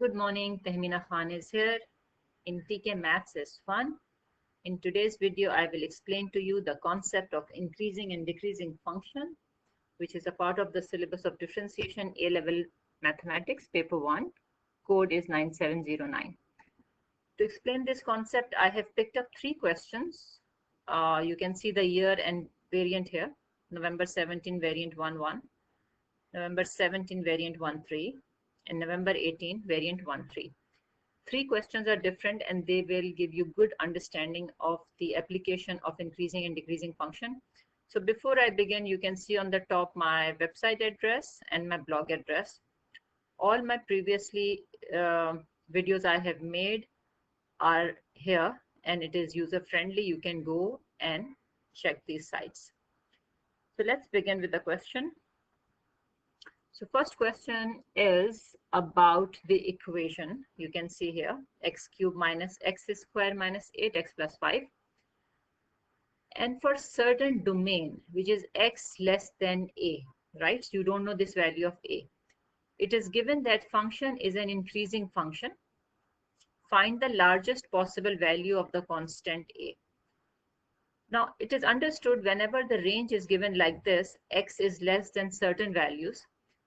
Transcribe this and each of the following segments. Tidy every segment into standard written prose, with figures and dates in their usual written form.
Good morning, Tehmina Khan is here. In TKMaths is fun. In today's video, I will explain to you the concept of increasing and decreasing function, which is a part of the syllabus of differentiation A-level mathematics, paper 1. Code is 9709. To explain this concept, I have picked up 3 questions. You can see the year and variant here. November 17 variant 11, November 17 variant 13, and November 18 variant 13. 3 questions are different and they will give you good understanding of the application of increasing and decreasing function. So before I begin, you can see on the top my website address and my blog address. All my previously videos I have made are here and it is user friendly. You can go and check these sites. So let's begin with the question. So first question is about the equation. You can see here x cubed minus x squared minus 8x plus 5. And for certain domain, which is x less than a, right? So you don't know this value of a. It is given that function is an increasing function. Find the largest possible value of the constant a. Now, it is understood whenever the range is given like this, x is less than certain values.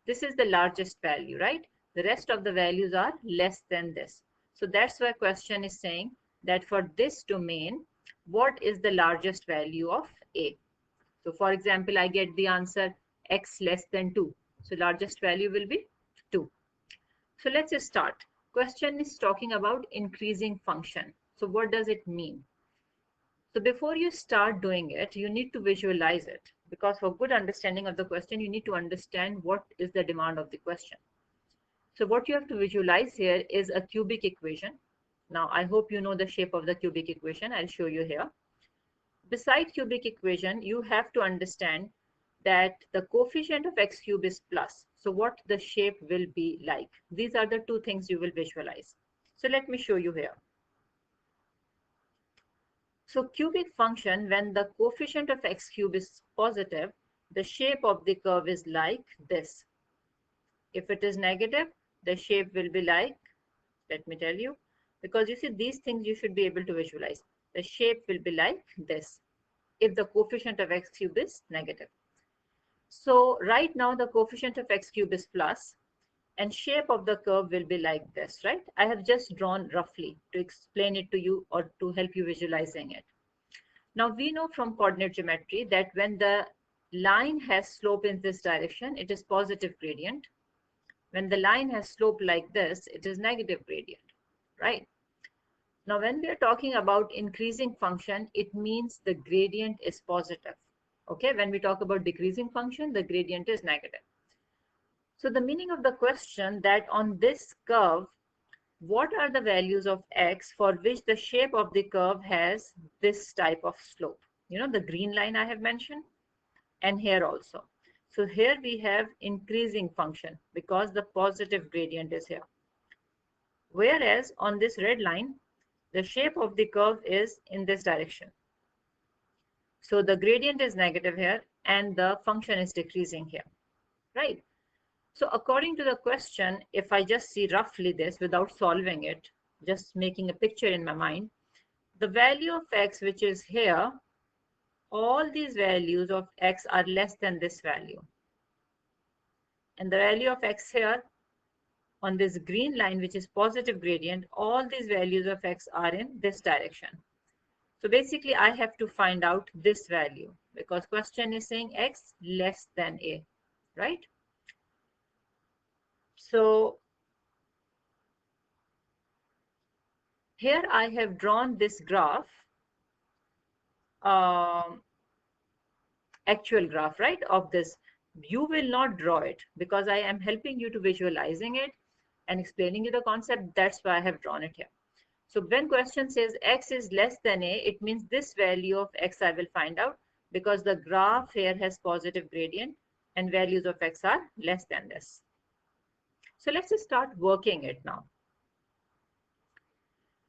This is the largest value, right? The rest of the values are less than this. So that's why question is saying that for this domain, what is the largest value of a? So for example, I get the answer x less than 2. So largest value will be 2. So let's just start. Question is talking about increasing function. So what does it mean? So before you start doing it, you need to visualize it, because for good understanding of the question, you need to understand what is the demand of the question. So what you have to visualize here is a cubic equation. Now, I hope you know the shape of the cubic equation. I'll show you here. Beside cubic equation, you have to understand that the coefficient of x cube is plus. So what the shape will be like. These are the 2 things you will visualize. So let me show you here. So cubic function, when the coefficient of x cube is positive, the shape of the curve is like this. If it is negative, the shape will be like, let me tell you, because you see these things you should be able to visualize. The shape will be like this if the coefficient of x cube is negative. So right now the coefficient of x cube is plus and shape of the curve will be like this, right? I have just drawn roughly to explain it to you or to help you visualizing it. Now we know from coordinate geometry that when the line has slope in this direction, it is positive gradient. When the line has slope like this, it is negative gradient, right? Now when we are talking about increasing function, it means the gradient is positive. Okay, when we talk about decreasing function, the gradient is negative. So the meaning of the question that on this curve, what are the values of x for which the shape of the curve has this type of slope? You know, the green line I have mentioned, and here also. So here we have increasing function because the positive gradient is here. Whereas on this red line, the shape of the curve is in this direction. So the gradient is negative here and the function is decreasing here, right? So according to the question, if I just see roughly this without solving it, just making a picture in my mind, the value of x, which is here, all these values of x are less than this value. And the value of x here on this green line, which is positive gradient, all these values of x are in this direction. So basically, I have to find out this value because question is saying x less than a, right? So here I have drawn this graph, actual graph, right, of this. You will not draw it because I am helping you to visualizing it and explaining you the concept. That's why I have drawn it here. So when question says x is less than a, it means this value of x I will find out because the graph here has positive gradient and values of x are less than this. So let's just start working it now.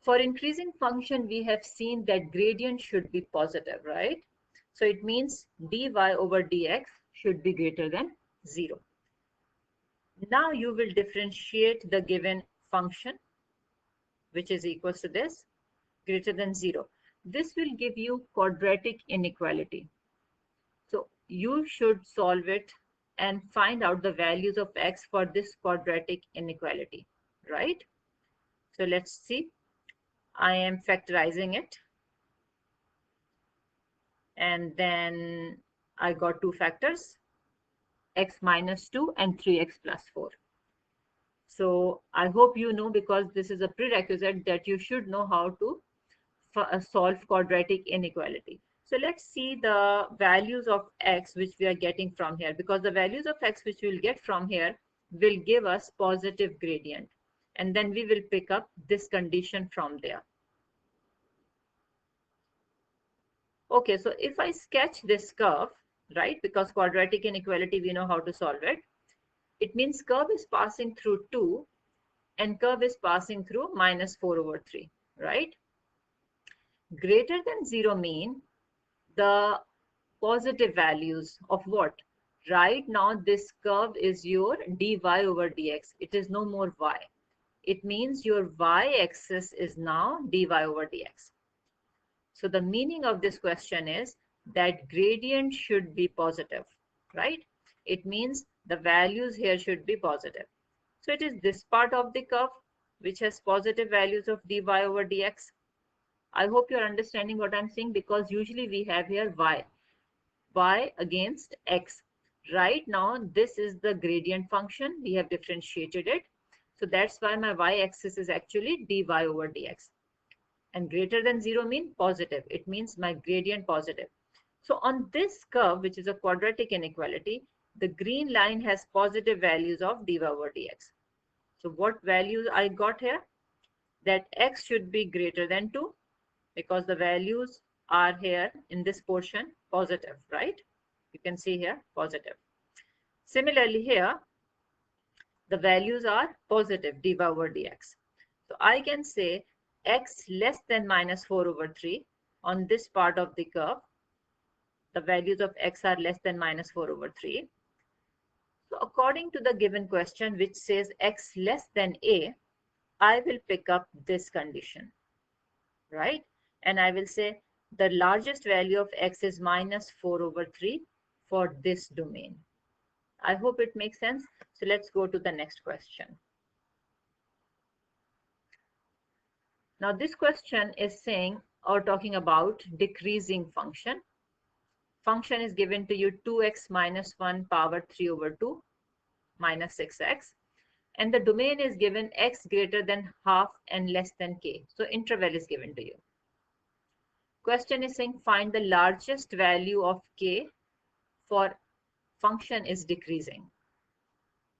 For increasing function, we have seen that gradient should be positive, right? So it means dy over dx should be greater than 0. Now you will differentiate the given function, which is equals to this, greater than 0. This will give you quadratic inequality. So you should solve it and find out the values of x for this quadratic inequality, right? So let's see. I am factorizing it. And then I got two factors, x minus 2 and 3x plus 4. So I hope you know, because this is a prerequisite, that you should know how to solve quadratic inequality. So let's see the values of x which we are getting from here, because the values of x which we will get from here will give us positive gradient. And then we will pick up this condition from there. Okay, so if I sketch this curve, right, because quadratic inequality, we know how to solve it. It means curve is passing through 2 and curve is passing through minus 4/3, right? Greater than 0 mean the positive values of what? Right now, this curve is your dy/dx. It is no more y. It means your y-axis is now dy/dx. So the meaning of this question is that gradient should be positive, right? It means the values here should be positive. So it is this part of the curve which has positive values of dy/dx. I hope you're understanding what I'm saying, because usually we have here y against x. Right now, this is the gradient function. We have differentiated it. So that's why my y-axis is actually dy/dx. And greater than 0 mean positive. It means my gradient positive. So on this curve, which is a quadratic inequality, the green line has positive values of dy/dx. So what values I got here? That x should be greater than 2, because the values are here in this portion positive, right? You can see here positive. Similarly here, the values are positive dy/dx. So I can say x less than minus 4/3 on this part of the curve. The values of x are less than minus 4/3. So according to the given question, which says x less than a, I will pick up this condition, right? And I will say the largest value of x is minus 4/3 for this domain. I hope it makes sense. So let's go to the next question. Now this question is saying or talking about decreasing function. Function is given to you 2x minus 1 power 3/2 minus 6x. And the domain is given x greater than half and less than k. So interval is given to you. Question is saying find the largest value of k for function is decreasing.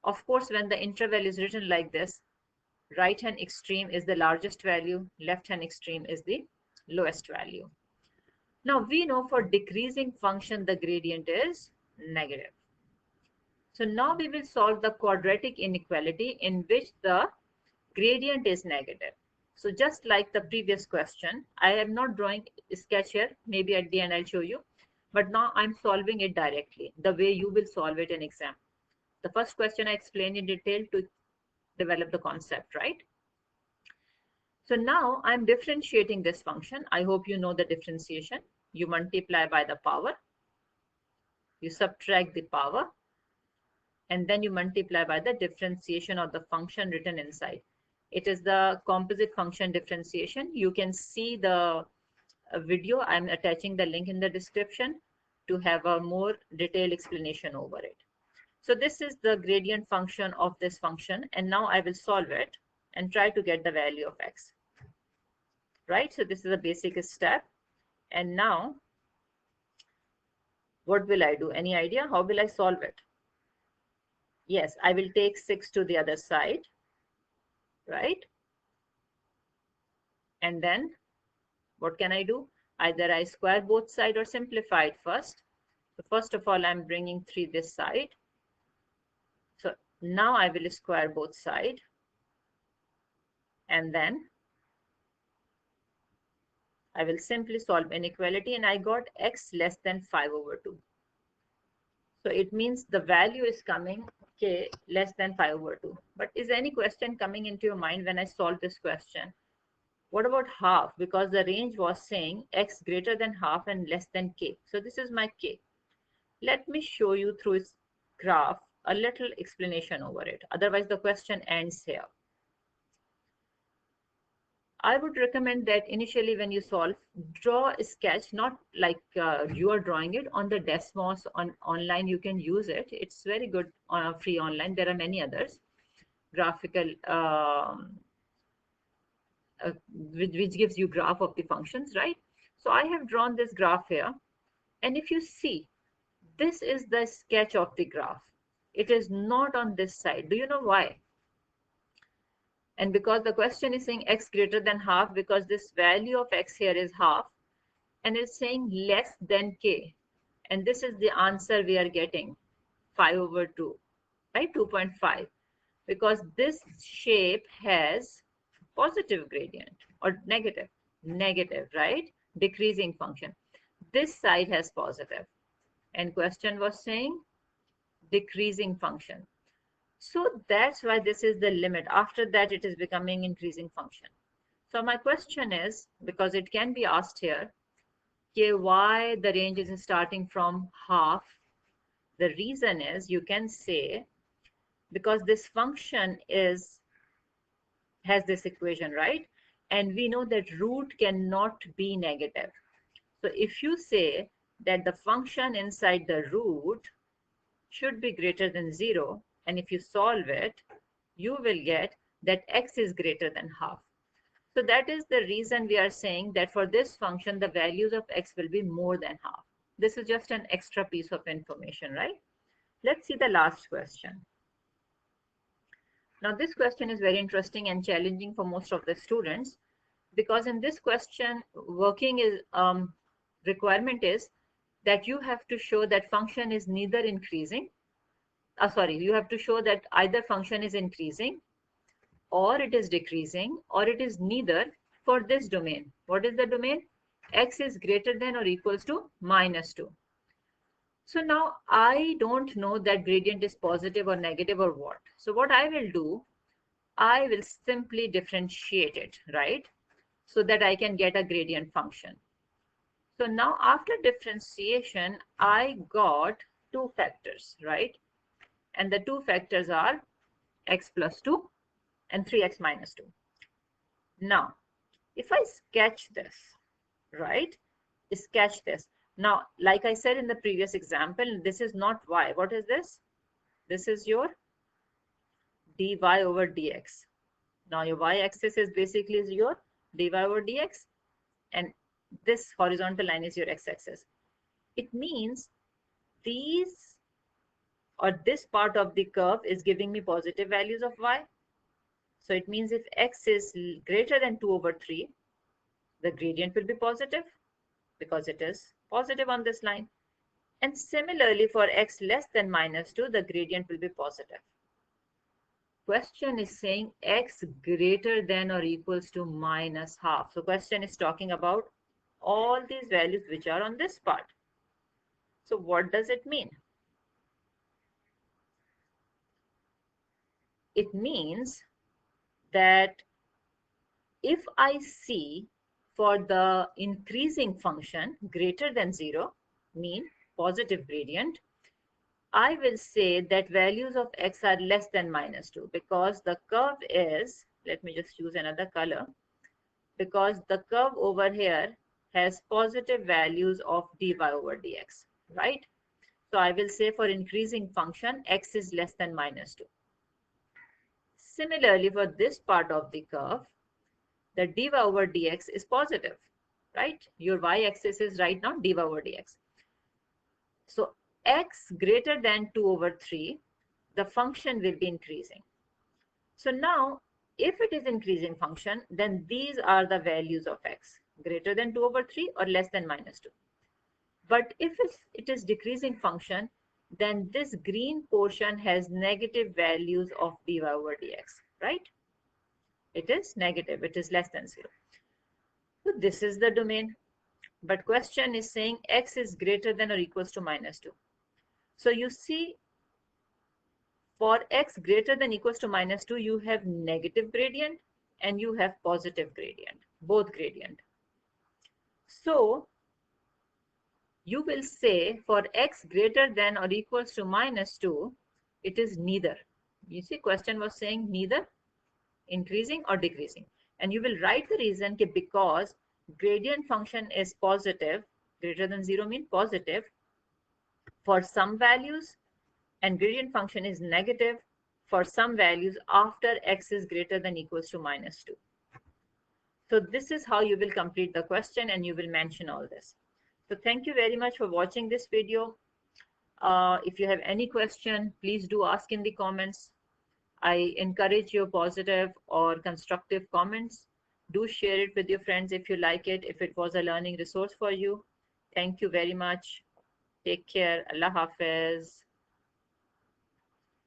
Of course, when the interval is written like this, right hand extreme is the largest value, left hand extreme is the lowest value. Now we know for decreasing function the gradient is negative. So now we will solve the quadratic inequality in which the gradient is negative. So just like the previous question, I am not drawing a sketch here. Maybe at the end I'll show you. But now I'm solving it directly, the way you will solve it in exam. The first question I explained in detail to develop the concept, right? So now I'm differentiating this function. I hope you know the differentiation. You multiply by the power, you subtract the power, and then you multiply by the differentiation of the function written inside. It is the composite function differentiation. You can see the video. I'm attaching the link in the description to have a more detailed explanation over it. So this is the gradient function of this function, and now I will solve it and try to get the value of x. Right? So this is a basic step. And now, what will I do? Any idea? How will I solve it? Yes, I will take 6 to the other side, right? And then what can I do? Either I square both sides or simplify it first. So first of all, I'm bringing 3 this side. So now I will square both sides. And then I will simply solve inequality, and I got x less than 5/2. So it means the value is coming k less than 5/2. But is any question coming into your mind when I solve this question? What about half? Because the range was saying x greater than half and less than k. So this is my k. Let me show you through its graph a little explanation over it. Otherwise, the question ends here. I would recommend that initially when you solve, draw a sketch, not like you are drawing it on the Desmos online. You can use it. It's very good free online. There are many others, graphical, which gives you graph of the functions, right? So I have drawn this graph here. And if you see, this is the sketch of the graph. It is not on this side. Do you know why? And because the question is saying x greater than half, because this value of x here is half, and it's saying less than k. And this is the answer we are getting, 5/2, right? 2.5. Because this shape has positive gradient or negative, right? Decreasing function. This side has positive. And question was saying decreasing function. So that's why this is the limit. After that, it is becoming increasing function. So my question is, because it can be asked here, okay, why the range is starting from half? The reason is, you can say, because this function has this equation, right? And we know that root cannot be negative. So if you say that the function inside the root should be greater than 0, and if you solve it, you will get that x is greater than half. So that is the reason we are saying that for this function, the values of x will be more than half. This is just an extra piece of information, right? Let's see the last question. Now, this question is very interesting and challenging for most of the students, because in this question, working is requirement is that you have to show that function is neither increasing, you have to show that either function is increasing or it is decreasing or it is neither for this domain. What is the domain? X is greater than or equals to -2. So now I don't know that gradient is positive or negative or what. So what I will do, I will simply differentiate it, right? So that I can get a gradient function. So now after differentiation, I got two factors, right? And the two factors are x plus 2 and 3x minus 2. Now, if I sketch this, right? Sketch this. Now, like I said in the previous example, this is not y. What is this? This is your dy over dx. Now, your y-axis is basically your dy over dx, and this horizontal line is your x-axis. It means these or this part of the curve is giving me positive values of y. So it means if x is greater than 2/3, the gradient will be positive because it is positive on this line. And similarly, for x less than -2, the gradient will be positive. Question is saying x greater than or equals to -half. So question is talking about all these values which are on this part. So what does it mean? It means that if I see for the increasing function greater than 0, mean positive gradient, I will say that values of x are less than -2 because the curve is, let me just use another color, because the curve over here has positive values of dy over dx, right? So I will say for increasing function, x is less than -2. Similarly, for this part of the curve, the dy over dx is positive, right? Your y-axis is right now dy over dx. So x greater than 2/3, the function will be increasing. So now, if it is increasing function, then these are the values of x, greater than 2/3 or less than -2. But if it is decreasing function, then this green portion has negative values of dy over dx, right? It is negative, it is less than 0. So this is the domain. But question is saying x is greater than or equals to -2. So you see, For x greater than equals to minus 2, you have negative gradient and you have positive gradient, both gradient. So you will say for x greater than or equals to minus 2, it is neither. You see, question was saying neither increasing or decreasing. And you will write the reason because gradient function is positive, greater than 0 means positive for some values, and gradient function is negative for some values after x is greater than equals to minus 2. So this is how you will complete the question and you will mention all this. So thank you very much for watching this video. If you have any question, please do ask in the comments. I encourage your positive or constructive comments. Do share it with your friends if you like it, if it was a learning resource for you. Thank you very much. Take care. Allah Hafiz.